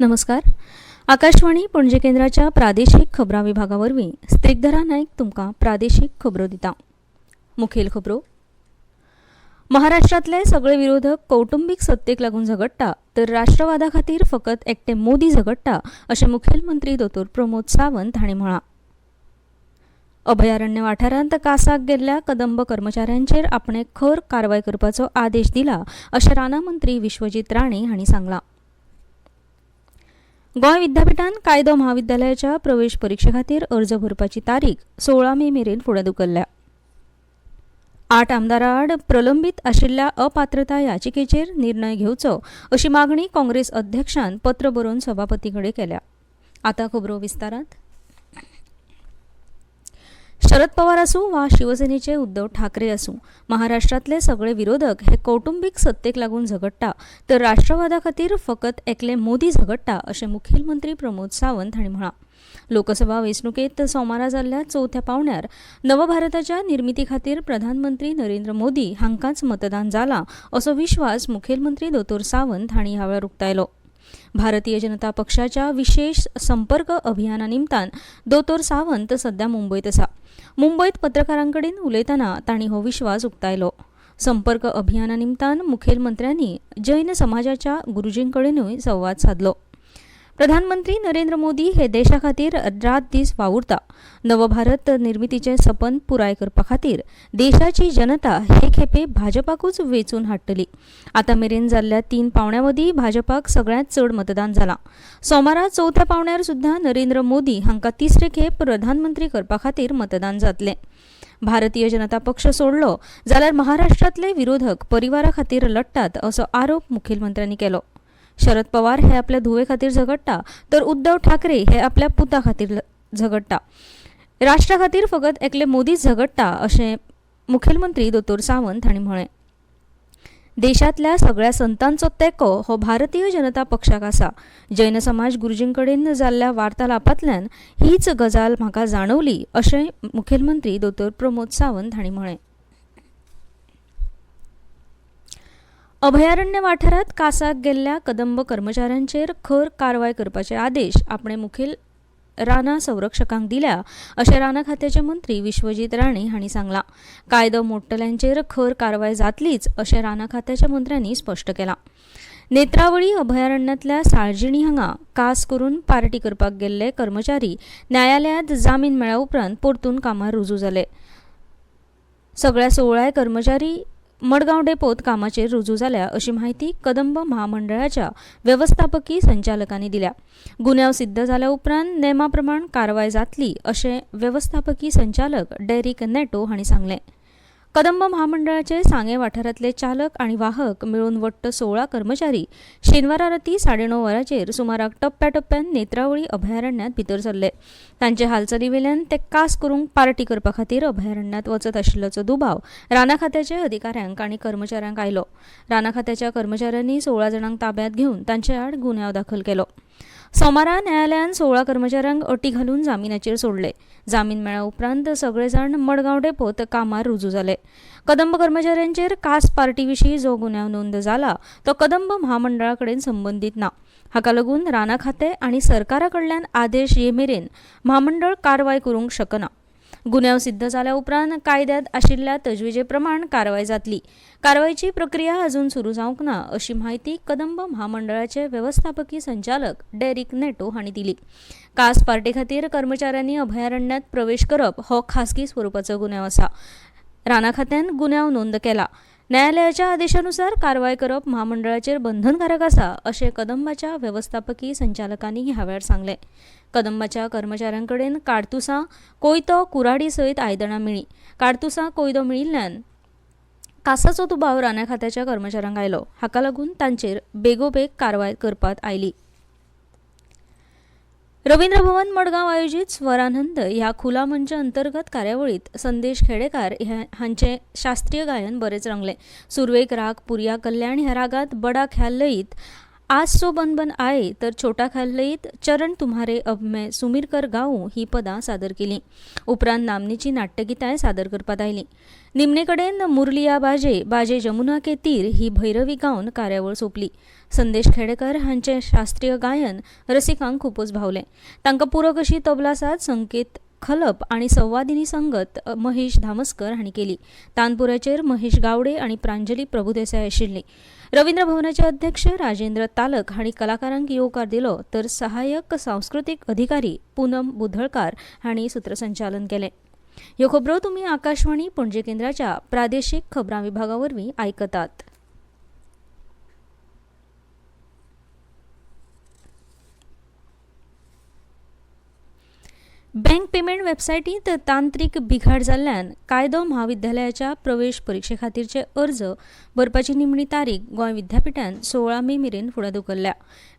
नमस्कार. आकाशवाणी पणजी केंद्राच्या प्रादेशिक खबरां विभागावरवीं स्त्रिकधरा नायक तुमकां प्रादेशिक खबरो दिता. मुखेल खबरो. महाराष्ट्रातले सगळे विरोधक कौटुंबिक सत्तेक लागून झगडटा तर राष्ट्रवादा खातीर फकत एकटे मोदी झगडटा अशें मुखेलमंत्री दोतोर प्रमोद सावंत हांणी म्हळां. अभयारण्य वाठारांत कासाक गेल्ल्या कदंब कर्मचाऱ्यांचेर आपणे खर कारवाय करपाचो आदेश दिला अशें राना मंत्री विश्वजीत राणे हांणी सांगलां. गोंय विद्यापीठान कायदो महाविद्यालयाच्या प्रवेश परीक्षे खातीर अर्ज भरपाची तारीख 16 मे मेरेन फुडें धुकल्ल्या. 8 आमदारां आड प्रलंबीत आशिल्ल्या अपात्रता याचिकेचेर निर्णय घेवचो अशी मागणी काँग्रेस अध्यक्षान पत्र बरोवन सभापती कडेन केल्या. आतां खबरो विस्तारांत. शरद पवार आसूं वा शिवसेनेचे उद्धव ठाकरे आसूं, महाराष्ट्रातले सगळे विरोधक हे कौटुंबिक सत्तेक लागून झगडटा तर राष्ट्रवादा खातीर फकत एकले मोदी झगडटा अशें मुखेलमंत्री प्रमोद सावंत हांणी म्हळां. लोकसभा वेंचणुकेंत सोमारा जाल्ल्या 4थ्या पावण्यार नवभारताच्या निर्मिती खातीर प्रधानमंत्री नरेंद्र मोदी हांकांच मतदान जालां असो विश्वास मुखेलमंत्री दोतोर सावंत हांणी ह्या वेळार उक्तायलो. भारतीय जनता पक्षाच्या विशेष संपर्क अभियाना निमतान दोतोर सावंत सध्या मुंबयत आसा. मुंबयत पत्रकारांकडेन उलयतना तांणी हो विश्वास उक्तायलो. संपर्क अभियाना निमतान मुखेलमंत्र्यांनी जैन समाजाच्या गुरुजींकडेनूय संवाद साधलो. प्रधानमंत्री नरेंद्र मोदी हे देशा खातीर रात दीस वावुरता. नवभारत निर्मितीचे सपन पुराय करपा खातीर देशाची जनता हे खेपे भाजपाकूच वेचून हाडटली. आतां मेरेन जाल्ल्या 3 पावण्यां मदीं भाजपाक सगळ्यांत चड मतदान जालां. सोमारा 4थ्या पावण्यार सुद्धा नरेंद्र मोदी हांकां तिसरे खेप प्रधानमंत्री करपा खातीर मतदान जातलें. भारतीय जनता पक्ष सोडलो जाल्यार महाराष्ट्रातले विरोधक परिवारा खातीर लढटात असो आरोप मुखेलमंत्र्यांनी केलो. शरद पवार हे आपल्या धुवे खातीर झगडटा तर उद्धव ठाकरे हे आपल्या पुता खातीर झगडटा. राष्ट्रा खातीर फकत एकले मोदीच झगडटा अशें मुखेलमंत्री दोतोर सावंत हांणी म्हळें. देशांतल्या सगळ्या संतांचो तेंको हो भारतीय जनता पक्षाक आसा. जैन समाज गुरुजींकडेन जाल्ल्या वार्तालापांतल्यान हीच गजाल म्हाका जाणवली अशें मुखेलमंत्री दोतोर प्रमोद सावंत हांणी म्हळें. अभयारण्य वाठारांत कासाक गेल्ल्या कदंब कर्मचाऱ्यांचेर खर कारवाय करपाचे आदेश आपणे मुखेल राना संरक्षकांक दिल्या अशें राना खात्याचे मंत्री विश्वजीत राणे हांणी सांगलां. कायदो मोडटल्यांचेर खर कारवाय जातलीच अशें राना खात्याच्या मंत्र्यांनी स्पश्ट केलां. नेत्रावळी अभयारण्यांतल्या साळजिणी हांगा कास करून पार्टी करपाक गेल्ले कर्मचारी न्यायालयांत जामीन मेळ्ळ्या उपरांत परतून कामार रुजू जाले. सगळ्या 16 कर्मचारी मडगांव डेपोत कामाचेर रुजू जाल्या अशी माहिती कदंब महामंडळाच्या व्यवस्थापकीय संचालकांनी दिल्या. गुन्यांव सिद्ध जाल्या उपरांत नेमा प्रमाण कारवाय जातली अशें व्यवस्थापकीय संचालक डेरिक नेटो हांणी सांगलें. कदंब महामंडळाचे सांगे वाठारांतले चालक आनी वाहक मेळून वट्ट 16 कर्मचारी शेनवारा राती 9:30 वरांचेर सुमाराक टप्प्याटप्प्यान नेत्रावळी अभयारण्यांत भितर सरले. तांचे हालचाली वेल्यान ते कास करूंक पार्टी करपा खातीर अभयारण्यांत वचत आशिल्ल्याचो दुबाव राना खात्याचे अधिकाऱ्यांक आनी कर्मचाऱ्यांक आयलो. राना खात्याच्या कर्मचाऱ्यांनी 16 जाणांक ताब्यांत घेवन तांचे आड गुन्यांव दाखल केलो. सोमारा न्यायालयान 16 कर्मचाऱ्यांक अटी घालून जामिनाचेर सोडले. जामीन मेळ्ळ्या उपरांत सगळे जाण मडगांव डेपोत कामार रुजू जाले. कदंब कर्मचाऱ्यांचेर कास पार्टी विशीं जो गुन्यांव नोंद जाला तो कदंब महामंडळा कडेन संबंदीत ना. हाका लागून राना खातें आनी सरकारा कडल्यान आदेश ये मेरेन महामंडळ कारवाय करूंक शकना. गुन्यांव सिद्ध जाल्या उपरांत कायद्यांत आशिल्ल्या तजवीजे प्रमाण कारवाय जातली. कारवायची प्रक्रिया अजून सुरू जावंक ना अशी माहिती कदंब महामंडळाचे व्यवस्थापकीय संचालक डेरिक नेटो हांणी दिली. कास पार्टी खातीर कर्मचाऱ्यांनी अभयारण्यांत प्रवेश करप हो खासगी स्वरुपाचो गुन्यांव आसा. राना खात्यान गुन्यांव नोंद केला. न्यायालयाच्या आदेशानुसार कारवाय करप महामंडळाचेर बंधनकारक आसा अशें कदंबाच्या व्यवस्थापकीय संचालकांनी ह्या वेळार सांगलें. कदंबाच्या कर्मचाऱ्यांकडेन काडतुसां, कोयतो, कुऱ्हाडी सयत आयदनां मेळ्ळीं. काडतुसां, कोयतो मेळिल्ल्यान कासाचो दुबाव राना खात्याच्या कर्मचाऱ्यांक आयलो. हाका लागून तांचेर बेगोबेग कारवाय करपात आयली. रवींद्र भवन मडगांव आयोजित स्वरानंद ह्या खुला मंच अंतर्गत कार्यावळीत संदेश खेडेकार हांचे शास्त्रीय गायन बरेच रंगलें. सुरवेक राग पुरिया कल्याण ह्या रागात बडा ख्याल लयीत आज सो बन बन आये तर छोटा खालईत चरण तुम्हारे अब मैं सुमीर कर गाऊ ही पदां सादर केली. उपरांत नामनेची नाट्यगितांय सादर करपात आयली. निमणेकडेन मुरलिया बाजे बाजे जमुना के तीर ही भैरवी गावन कार्यावळ सोंपली. संदेश खेडेकर हांचे शास्त्रीय गायन रसिकांक खूपच भावलें. तांकां पुरक अशी तबला साथ, संकेत खलप आणि संवादिनी संगत महेश धामस्कर हांणी केली. तानपुऱ्याचेर महेश गावडे आणि प्रांजली प्रभुदेसाय आशिल्ली. रवींद्र भवनाचे अध्यक्ष राजेंद्र तालक हांणी कलाकारांक येवकार दिलो तर सहाय्यक सांस्कृतिक अधिकारी पूनम बुधळकार हांणी सूत्रसंचालन केलें. ह्यो खबरो तुमी आकाशवाणी पणजे केंद्राच्या प्रादेशीक खबरां विभागा वरवीं आयकतात. बँक पेमेंट वेबसायटींत तांत्रीक बिघाड जाल्ल्यान कायदो महाविद्यालयाच्या प्रवेश परीक्षे खातीरचे अर्ज भरपाची निमणी तारीख गोंय विद्यापीठान 16 मे मेरेन फुडें धुकल्ल्या.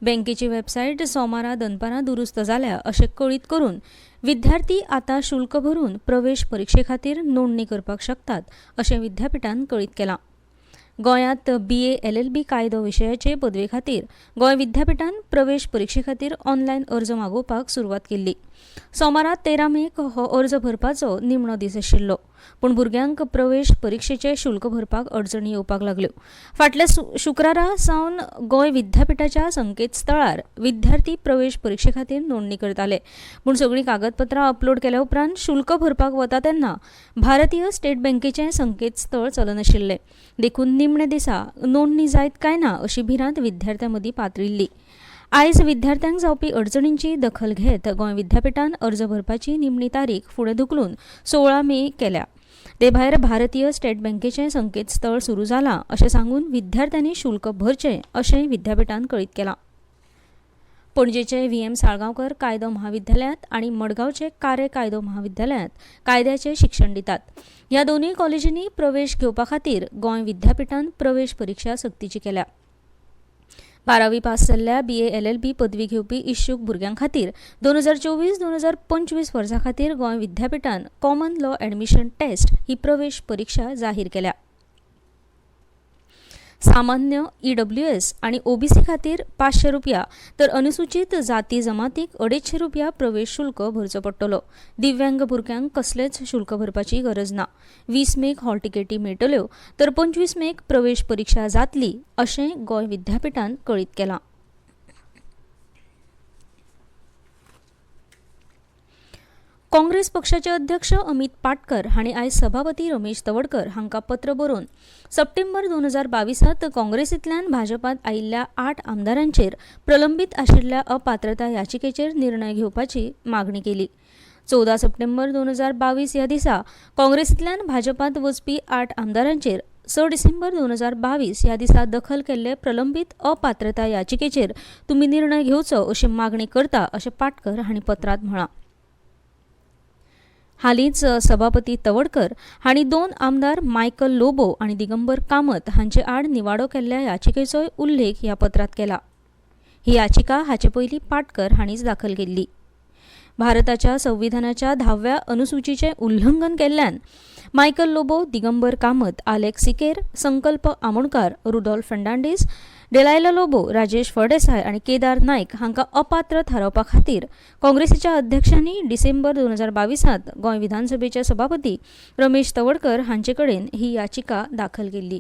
बँकेची वेबसायट सोमारा दनपारां दुरुस्त जाल्या अशें कळीत करून विद्यार्थी आतां शुल्क भरून प्रवेश परीक्षे खातीर नोंदणी करपाक शकतात अशें विद्यापीठान कळीत केलां. गोंयांत BA LLB कायदो विशयाचे पदवे खातीर गोंय विद्यापीठान प्रवेश परीक्षे खातीर ऑनलायन अर्ज मागोवपाक सुरवात केल्ली. सोमारा 13 मेक हो अर्ज भरपाचो निमणो दीस आशिल्लो, पूण भुरग्यांक प्रवेश परीक्षेचे शुल्क भरपाक अडचणी येवपाक लागल्यो. फाटल्या शुक्रारा सावन गोंय विद्यापीठाच्या संकेतस्थळार विद्यार्थी प्रवेश परीक्षे खातीर नोंदणी करताले, पूण सगळीं कागदपत्रां अपलोड केल्या उपरांत शुल्क भरपाक वता तेन्ना भारतीय स्टेट बँकेचें संकेतस्थळ चलनाशिल्लें. देखून निमणे दिसा नोंदणी जायत काय ना अशी भिरांत विद्यार्थ्यां मदीं पातळिल्ली. आयज विद्यार्थ्यांक जावपी अडचणींची दखल घेत गोंय विद्यापीठान अर्ज भरपाची निमणी तारीख फुडें धुकलून 16 मे केल्या. ते भायर भारतीय स्टेट बँकेचें संकेतस्थळ सुरू जालां अशें सांगून विद्यार्थ्यांनी शुल्क भरचें अशेंय विद्यापीठान कळीत केलां. पणजेचे VM साळगांवकर कायदो महाविद्यालयांत आनी मडगांवचे कारे कायदो महाविद्यालयांत कायद्याचें शिक्षण दितात. ह्या दोनूय कॉलेजींनी प्रवेश घेवपा खातीर गोंय विद्यापीठान प्रवेश परीक्षा सक्तीची केल्या. 12वी पास जाल्ल्या BA LLB पदवी घेवपी इच्छूक भुरग्यां खातीर 2024-2025 वर्सा खातीर Goa विद्यापीठान common law admission taste ही प्रवेश परीक्षा जाहीर केल्या. सामान्य EWS आणि OBC खातीर 500 रुपया तर अनुसूचित जाती जमातीक 250 रुपया प्रवेश शुल्क भरचो पडटलो. दिव्यांग भुरग्यांक कसलेच शुल्क भरपाची गरज ना. 20 मेक हॉल तिकेटी मेळटल्यो तर 25 मेक प्रवेश परीक्षा जातली अशें गोंय विद्यापीठान कळीत केलां. काँग्रेस पक्षाचे अध्यक्ष अमित पाटकर हांणी आयज सभापती रमेश तवडकर हांकां पत्र बरोवन सप्टेंबर 2022 काँग्रेसींतल्यान भाजपांत आयिल्ल्या 8 आमदारांचेर प्रलंबीत आशिल्ल्या अपात्रता याचिकेचेर निर्णय घेवपाची मागणी केली. 14 सप्टेंबर 2022 ह्या दिसा काँग्रेसींतल्यान भाजपांत वचपी 8 आमदारांचेर 6 डिसेंबर 2022 ह्या दिसा दखल केल्ले प्रलंबीत अपात्रता याचिकेचेर तुमी निर्णय घेवचो अशी मागणी करता अशें पाटकर हांणी पत्रांत म्हळां. हालींच सभापती तवडकर हांणी 2 आमदार मायकल लोबो आनी दिगंबर कामत हांचे आड निवाडो केल्ल्या याचिकेचोय उल्लेख ह्या पत्रांत केला. ही याचिका हाचे पयलीं पाटकर हांणीच दाखल केल्ली. भारताच्या संविधानाच्या 10व्या अनुसूचीचें उल्लंघन केल्ल्यान मायकल लोबो, दिगंबर कामत, आलेक्स सिकेर, संकल्प आमोणकार, रुडॉल्फ फर्नांडीस, डेलायला लोबो, राजेश फळदेसाय आणि केदार नायक हांकां अपात्र थारावपा खातीर काँग्रेसीच्या अध्यक्षांनी डिसेंबर 2022 गोंय विधानसभेचे सभापती रमेश तवडकर हांचे कडेन ही याचिका दाखल केल्ली.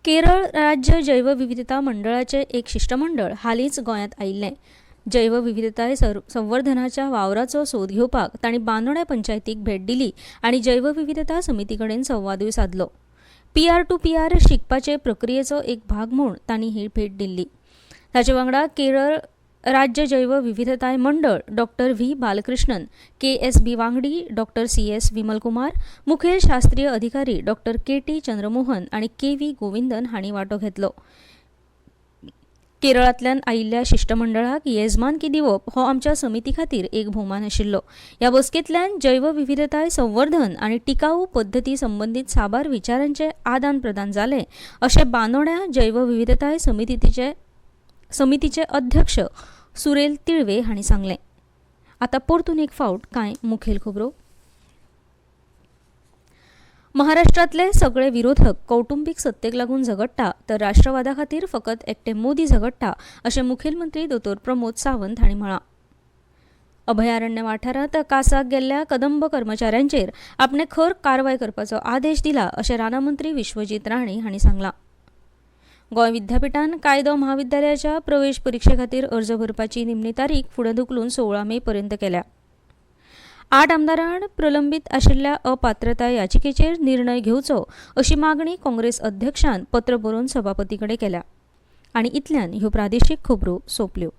केरळ राज्य जैवविविधता मंडळाचे एक शिष्टमंडळ हालींच गोंयांत आयिल्लें. जैवविविधताय संवर्धनाच्या वावराचो सोद घेवपाक तांणी बांदोड्या पंचायतीक भेट दिली आनी जैवविविधता समिती कडेन संवादूय साधलो. PR to PR शिकपाचे प्रक्रियेचो एक भाग म्हूण तांणी ही भेट दिल्ली. ताचे वांगडा केरळ राज्य जैवविविधताय मंडळ डॉक्टर V बालकृष्णन, KSB वांगडी डॉक्टर CS विमलकुमार, मुखेल शास्त्रीय अधिकारी डॉक्टर KT चंद्रमोहन आणि KV गोविंदन हांणी वांटो घेतलो. केरळांतल्यान आयिल्ल्या शिष्टमंडळाक येजमानकी दिवप हो आमच्या समिती खातीर एक भोवमान आशिल्लो. ह्या बसकेंतल्यान जैवविविधताय संवर्धन आनी टिकाऊ पद्दती संबंदीत साबार विचारांचे आदान प्रदान जाले अशें बांदोड्या जैवविविधताय समितीचे अध्यक्ष सुरेल तिळवे हांणी सांगलें. आतां परतून एक फावट कांय मुखेल खबरो. महाराष्ट्रातले सगळे विरोधक कौटुंबिक सत्तेक लागून झगडटा तर राष्ट्रवादा खातीर फकत एकटे मोदी झगडटा अशें मुखेलमंत्री दोतोर प्रमोद सावंत हांणी म्हळां. अभयारण्य वाठारांत कासाक गेल्ल्या कदंब कर्मचाऱ्यांचेर आपणे खर कारवाय करपाचो आदेश दिला अशें राना मंत्री विश्वजीत राणे हांणी सांगलां. गोंय विद्यापीठान कायदो महाविद्यालयाच्या प्रवेश परीक्षे खातीर अर्ज भरपाची निमणी तारीख फुडें धुकलून 16 मे पर्यंत केल्या. 8 आमदारांक प्रलंबीत आशिल्ल्या अपात्रताय याचिकेचेर निर्णय घेवचो अशी मागणी काँग्रेस अध्यक्षान पत्र बरोवन सभापती कडेन केल्या. आनी इतल्यान ह्यो प्रादेशीक खबरो सोंपल्यो.